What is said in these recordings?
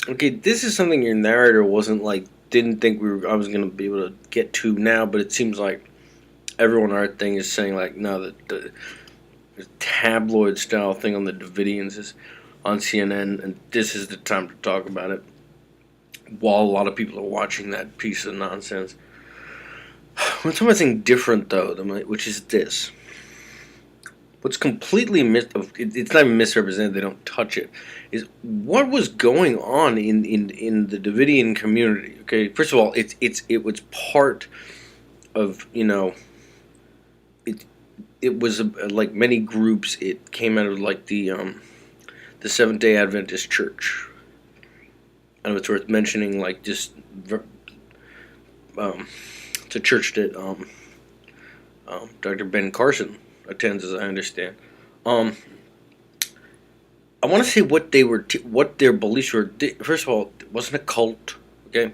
Okay, this is something your narrator wasn't like didn't think I was gonna be able to get to now, but it seems like everyone on our thing is saying like no, the tabloid style thing on the Davidians is on CNN, and this is the time to talk about it. While a lot of people are watching that piece of nonsense, I'm talking about something different though, which is this. What's completely it's not even misrepresented. They don't touch it. Is what was going on in the Davidian community. Okay, first of all, it was part of it it was like many groups. It came out of like the Seventh Day Adventist Church. And it's worth mentioning, like just um, it's a church that Dr. Ben Carson attends, as I understand. Um, I want to say what they were, what their beliefs were. First of all, it wasn't a cult, okay?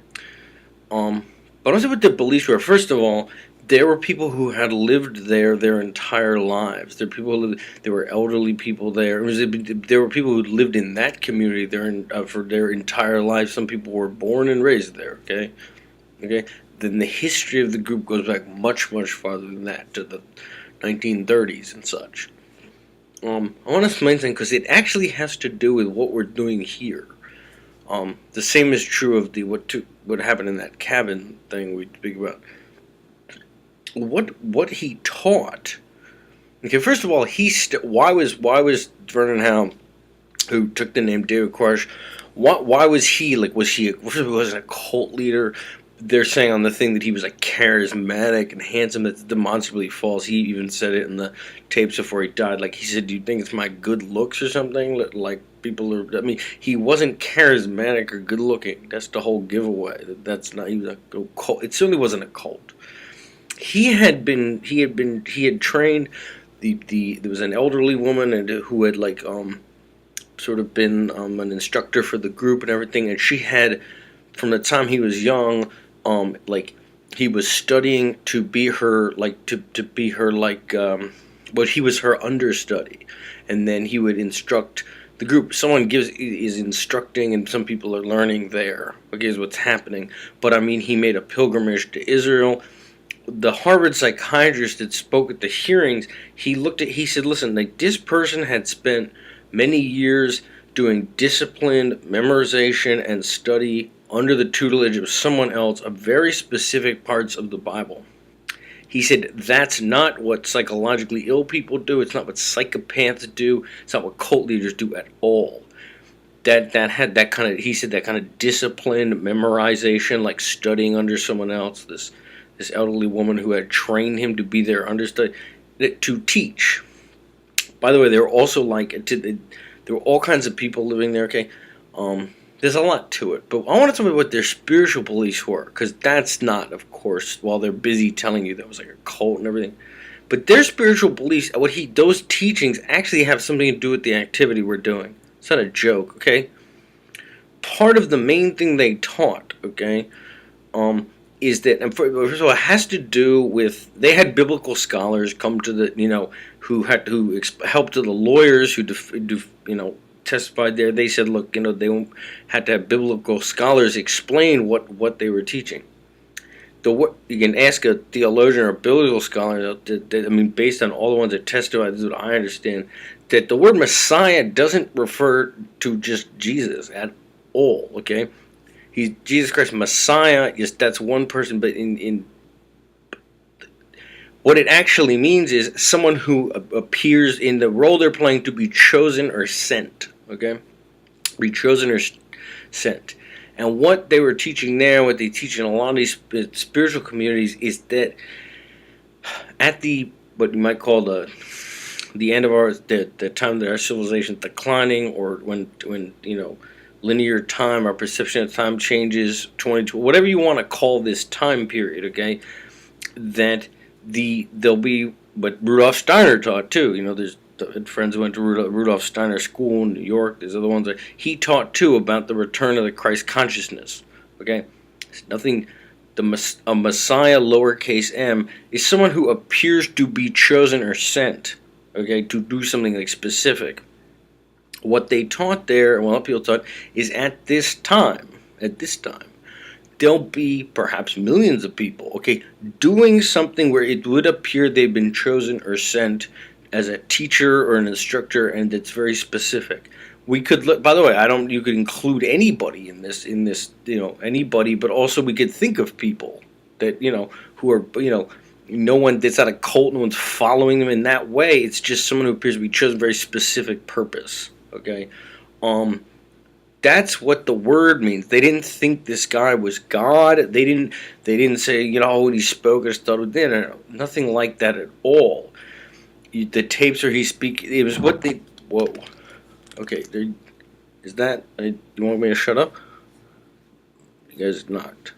Um, but I want to say what their beliefs were. First of all, there were people who had lived there their entire lives. There were people who lived, there were elderly people there. There were people who lived in that community for their entire life. Some people were born and raised there, okay. Then the history of the group goes back much, much farther than that, to the 1930s and such. I want to explain something because it actually has to do with what we're doing here. The same is true of what happened in that cabin thing we speak about. What he taught. Okay, first of all, why was Vernon Howe, who took the name David Koresh, why was he like was a cult leader? They're saying on the thing that he was like charismatic and handsome. That's demonstrably false. He even said it in the tapes before he died. Like he said, "Do you think it's my good looks or something?" Like people are. I mean, he wasn't charismatic or good looking. That's the whole giveaway. That's not. He was a cult. It certainly wasn't a cult. He had trained there was an elderly woman who had like sort of been an instructor for the group and everything, and she had from the time he was young like he was studying to be her like to be her like but he was her understudy, and then he would instruct the group. Someone is instructing and some people are learning there. Okay, is what's happening. But I mean, he made a pilgrimage to Israel. The Harvard psychiatrist that spoke at the hearings, he said, listen, like this person had spent many years doing disciplined memorization and study under the tutelage of someone else of very specific parts of the Bible. He said that's not what psychologically ill people do. It's not what psychopaths do. It's not what cult leaders do at all. That had that kind of, he said, that kind of disciplined memorization, like studying under someone else. This elderly woman who had trained him to be their understudy to teach. By the way, there were also there were all kinds of people living there. Okay, there's a lot to it, but I want to tell you what their spiritual beliefs were, because that's not, of course, while they're busy telling you that was like a cult and everything. But their spiritual beliefs, those teachings actually have something to do with the activity we're doing. It's not a joke, okay? Part of the main thing they taught, okay, is that, and first of all, it has to do with, they had biblical scholars come to who helped to the lawyers who testified there. They said, look, they had to have biblical scholars explain what they were teaching. You can ask a theologian or a biblical scholar, based on all the ones that testified, this is what I understand, that the word Messiah doesn't refer to just Jesus at all, okay? He's Jesus Christ, Messiah. Yes, that's one person, but in what it actually means is someone who appears in the role they're playing to be chosen or sent. Okay, be chosen or sent. And what they were teaching there, what they teach in a lot of these spiritual communities, is that at what you might call the end of the time that our civilization is declining, or when linear time, our perception of time changes, 22, whatever you want to call this time period, okay, that there'll be what Rudolf Steiner taught too. There's friends who went to Rudolf Steiner School in New York. There's other ones that he taught too about the return of the Christ consciousness. Okay, it's nothing. A Messiah, lowercase m, is someone who appears to be chosen or sent. Okay, to do something like specific. what they taught there, and what a lot of people taught, is at this time, there'll be perhaps millions of people, okay, doing something where it would appear they've been chosen or sent as a teacher or an instructor, and it's very specific. We could look. By the way, I don't. You could include anybody in this. Anybody, but also we could think of people that who are no one. It's not a cult. No one's following them in that way. It's just someone who appears to be chosen for a very specific purpose. Okay, that's what the word means. They didn't think this guy was God. They didn't say he spoke or stuttered. Nothing like that at all. The tapes where he speak. It was what they. Whoa. Okay. Is that? You want me to shut up? You guys knocked.